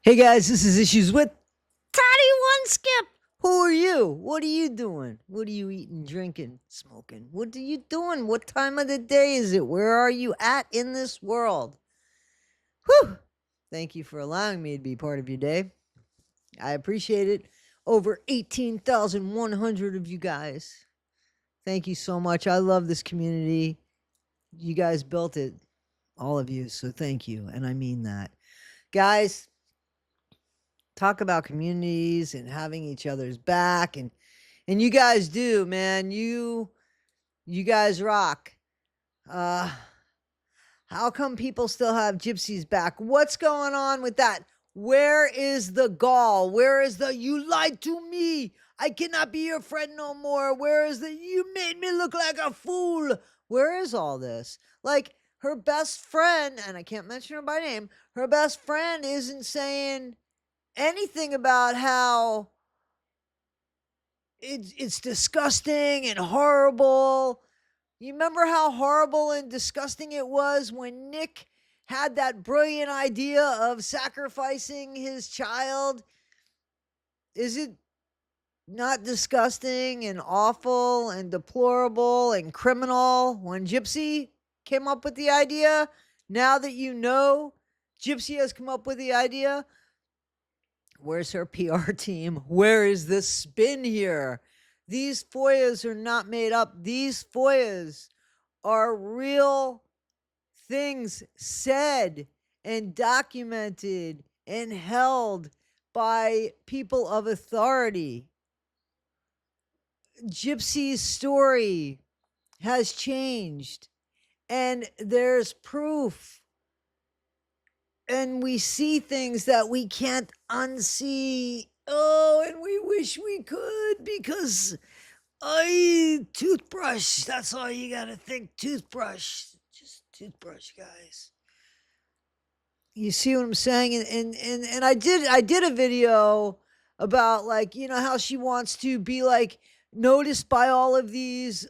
Hey guys, this is Issues with Toddy One Skip. Who are you? What are you doing? What are you eating, drinking, smoking? What are you doing? What time of the day is it? Where are you at in this world? Whew! Thank you for allowing me to be part of your day. I appreciate it. Over 18,100 of you guys. Thank you so much. I love this community. You guys built it, all of you, so thank you. And I mean that. Guys, talk about communities and having each other's back and you guys do, man. You guys rock. uh how come people still have gypsies back? What's going on with that? Where is the gall? Where is the "you lied to me, I cannot be your friend no more"? Where is the "you made me look like a fool"? Where is all this? Like, her best friend, and I can't mention her by name, her best friend isn't saying anything about how it's disgusting and horrible. You remember how horrible and disgusting it was when Nick had that brilliant idea of sacrificing his child? Is it not disgusting and awful and deplorable and criminal when Gypsy came up with the idea? Now that you know Gypsy has come up with the idea, where's her PR team? Where is the spin here? These FOIA'S are not made up. These FOIA'S are real things said and documented and held by people of authority. Gypsy's story has changed, and there's proof. And we see things that we can't unsee. Oh, and we wish we could, because toothbrush. That's all you gotta think. Toothbrush. Just toothbrush, guys. You see what I'm saying? And I did a video about, like, how she wants to be like noticed by all of these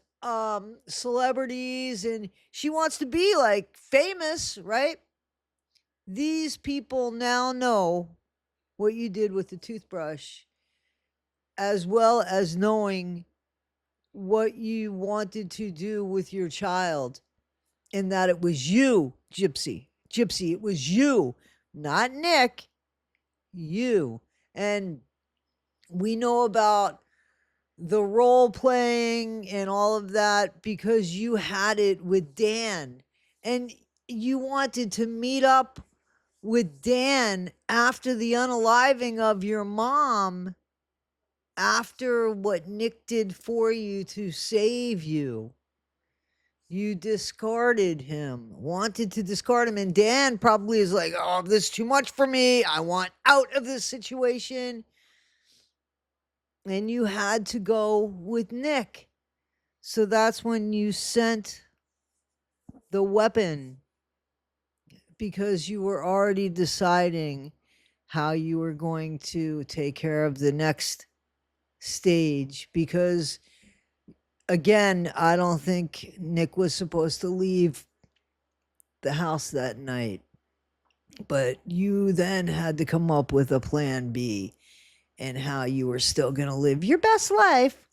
celebrities, and she wants to be like famous, right? These people now know what you did with the toothbrush, as well as knowing what you wanted to do with your child, and that it was you, Gypsy. Gypsy, it was you, not Nick, you. And we know about the role playing and all of that because you had it with Dan, and you wanted to meet up with Dan after the unaliving of your mom, after what Nick did for you to save you. You discarded him, wanted to discard him, and Dan probably is like, "Oh, this is too much for me. I want out of this situation." And you had to go with Nick. So that's when you sent the weapon, because you were already deciding how you were going to take care of the next stage. Because, again, I don't think Nick was supposed to leave the house that night, but you then had to come up with a plan B and how you were still going to live your best life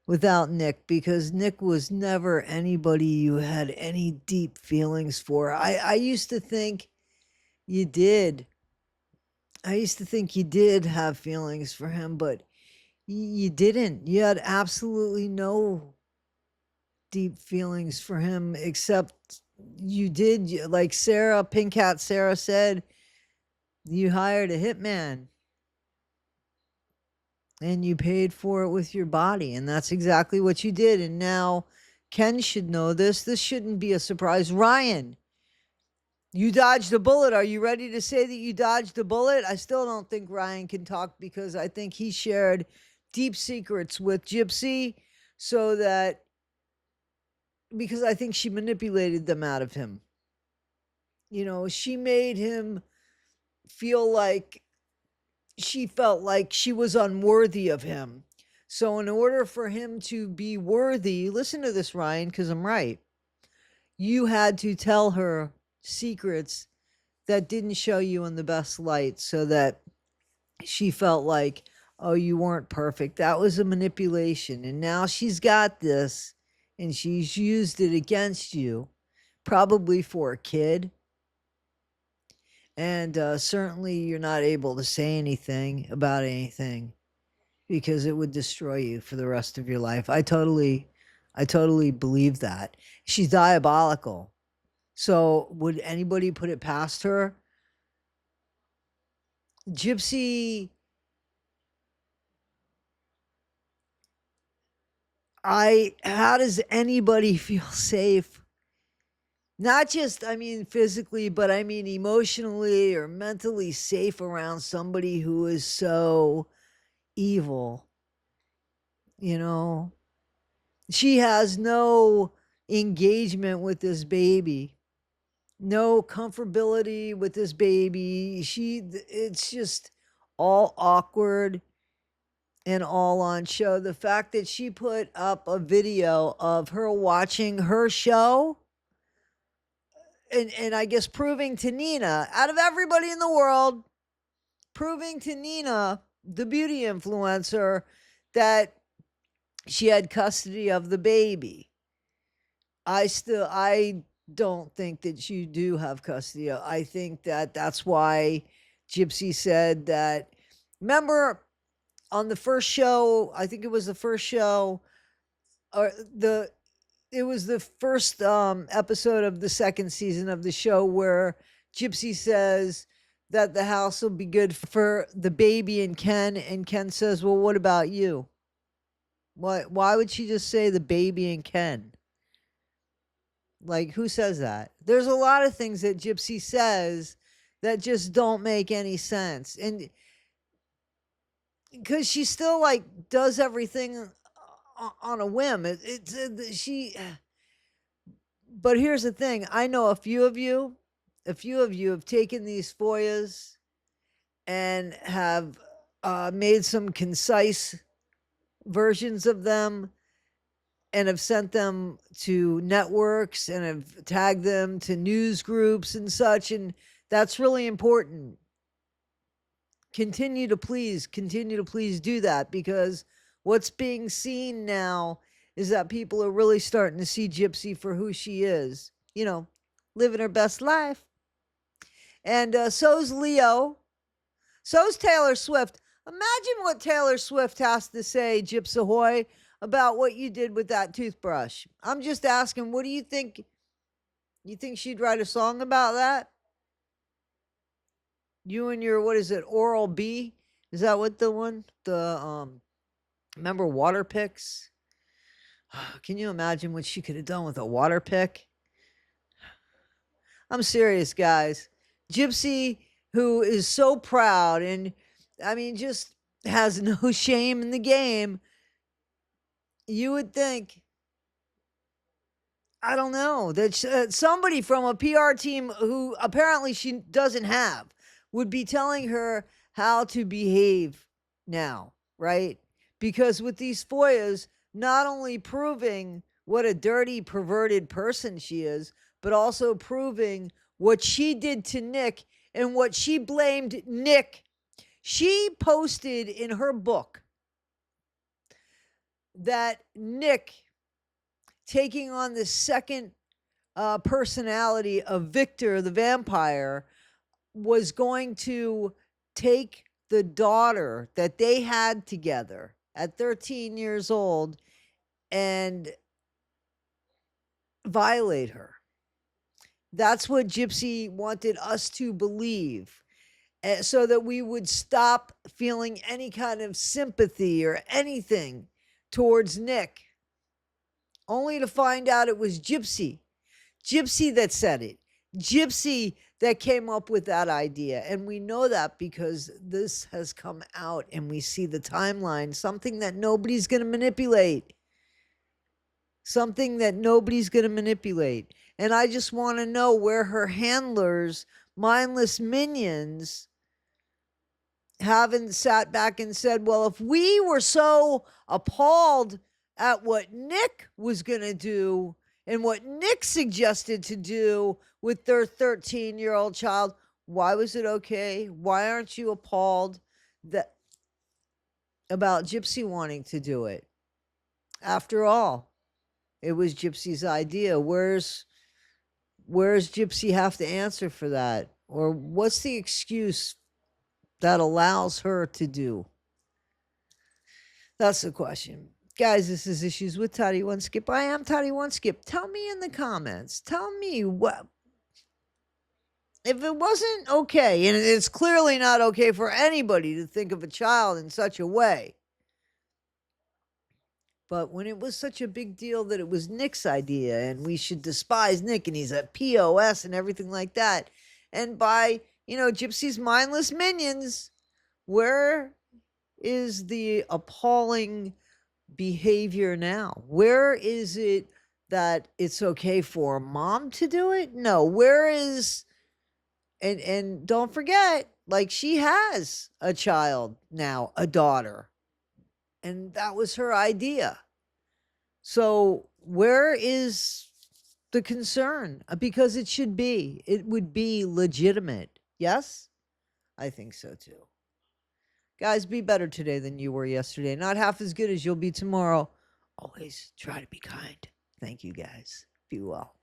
without Nick, because Nick was never anybody you had any deep feelings for. I used to think you did. I used to think you did have feelings for him, but you didn't. You had absolutely no deep feelings for him, except you did, like Sarah, Pink Hat Sarah said, you hired a hitman and you paid for it with your body. And that's exactly what you did. And now Ken should know this. This shouldn't be a surprise. Ryan, you dodged a bullet. Are you ready to say that you dodged a bullet? I still don't think Ryan can talk, because I think he shared deep secrets with Gypsy, so that, because I think she manipulated them out of him. She made him feel like she felt like she was unworthy of him. So in order for him to be worthy, listen to this, Ryan, because I'm right, you had to tell her secrets that didn't show you in the best light so that she felt like, oh, you weren't perfect. That was a manipulation. And now she's got this and she's used it against you, probably for a kid. And certainly you're not able to say anything about anything because it would destroy you for the rest of your life. I totally believe that. She's diabolical. So would anybody put it past her? Gypsy, how does anybody feel safe? Not just, I mean, physically, but I mean, emotionally or mentally safe around somebody who is so evil, you know? She has no engagement with this baby, no comfortability with this baby. It's just all awkward and all on show. The fact that she put up a video of her watching her show and I guess proving to Nina, out of everybody in the world, proving to Nina, the beauty influencer, that she had custody of the baby. I don't think that you do have custody. I think that that's why Gypsy said that. Remember on the first show, I think it was the first show, or it was the first episode of the second season of the show where Gypsy says that the house will be good for the baby and Ken says, well, what about you? Why would she just say the baby and Ken? Like, who says that? There's a lot of things that Gypsy says that just don't make any sense. And because she still like does everything on a whim. But here's the thing. I know a few of you have taken these FOIA'S and have made some concise versions of them and have sent them to networks and have tagged them to news groups and such. And that's really important. Continue to please do that, because what's being seen now is that people are really starting to see Gypsy for who she is, living her best life. And so's Leo. So's Taylor Swift. Imagine what Taylor Swift has to say, Gyps Ahoy, about what you did with that toothbrush. I'm just asking, what do you think? You think she'd write a song about that? You and your, what is it, Oral B? Is that what the one? Remember water picks? Can you imagine what she could have done with a water pick? I'm serious, guys. Gypsy, who is so proud and, I mean, just has no shame in the game. You would think, I don't know, that somebody from a PR team who apparently she doesn't have would be telling her how to behave now, right? Because with these FOIA'S, not only proving what a dirty, perverted person she is, but also proving what she did to Nick and what she blamed Nick. She posted in her book that Nick, taking on the second personality of Victor the vampire, was going to take the daughter that they had together at 13 years old and violate her. That's what Gypsy wanted us to believe, so that we would stop feeling any kind of sympathy or anything towards Nick, only to find out it was Gypsy that said it. Gypsy that came up with that idea. And we know that because this has come out and we see the timeline, something that nobody's going to manipulate. Something that nobody's going to manipulate. And I just want to know where her handlers, mindless minions, haven't sat back and said, well, if we were so appalled at what Nick was going to do and what Nick suggested to do with their 13-year-old child, Why was it okay? Why aren't you appalled that about Gypsy wanting to do it? After all, it was Gypsy's idea. Where's Gypsy have to answer for that? Or what's the excuse that allows her to do? That's the question. Guys, this is Issues with Toddy One Skip. I am Toddy One Skip. Tell me in the comments. Tell me what if it wasn't okay, and it's clearly not okay for anybody to think of a child in such a way. But when it was such a big deal that it was Nick's idea and we should despise Nick and he's a POS and everything like that, and by, Gypsy's mindless minions, where is the appalling behavior now? Where is it that it's okay for a mom to do it? No, where is and don't forget, like, she has a child now, a daughter. And that was her idea. So where is the concern? Because it should be. It would be legitimate. Yes? I think so too. Guys, be better today than you were yesterday. Not half as good as you'll be tomorrow. Always try to be kind. Thank you, guys. Be well.